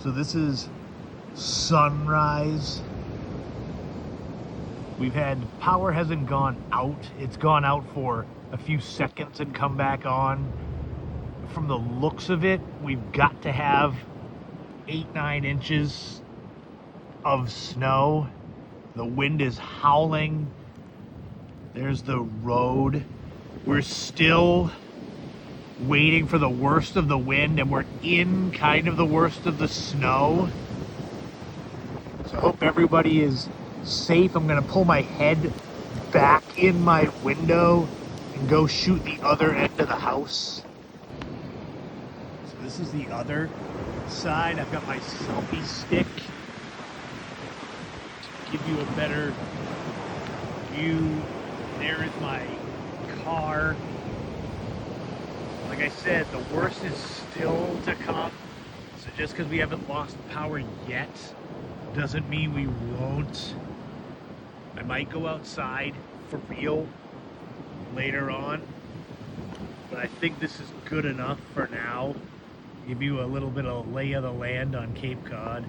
So this is sunrise. We've had, power hasn't gone out. It's gone out for a few seconds and come back on. From the looks of it, we've got to have 8-9 inches of snow. The wind is howling. There's the road. We're still waiting for the worst of the wind, and we're in kind of the worst of the snow. So I hope everybody is safe. I'm gonna pull my head back in my window and go shoot the other end of the house. So this is the other side. I've got my selfie stick to give you a better view. There is my car. Like I said, the worst is still to come. So just because we haven't lost power yet doesn't mean we won't. I might go outside for real later on, but I think this is good enough for now. Give you a little bit of lay of the land on Cape Cod.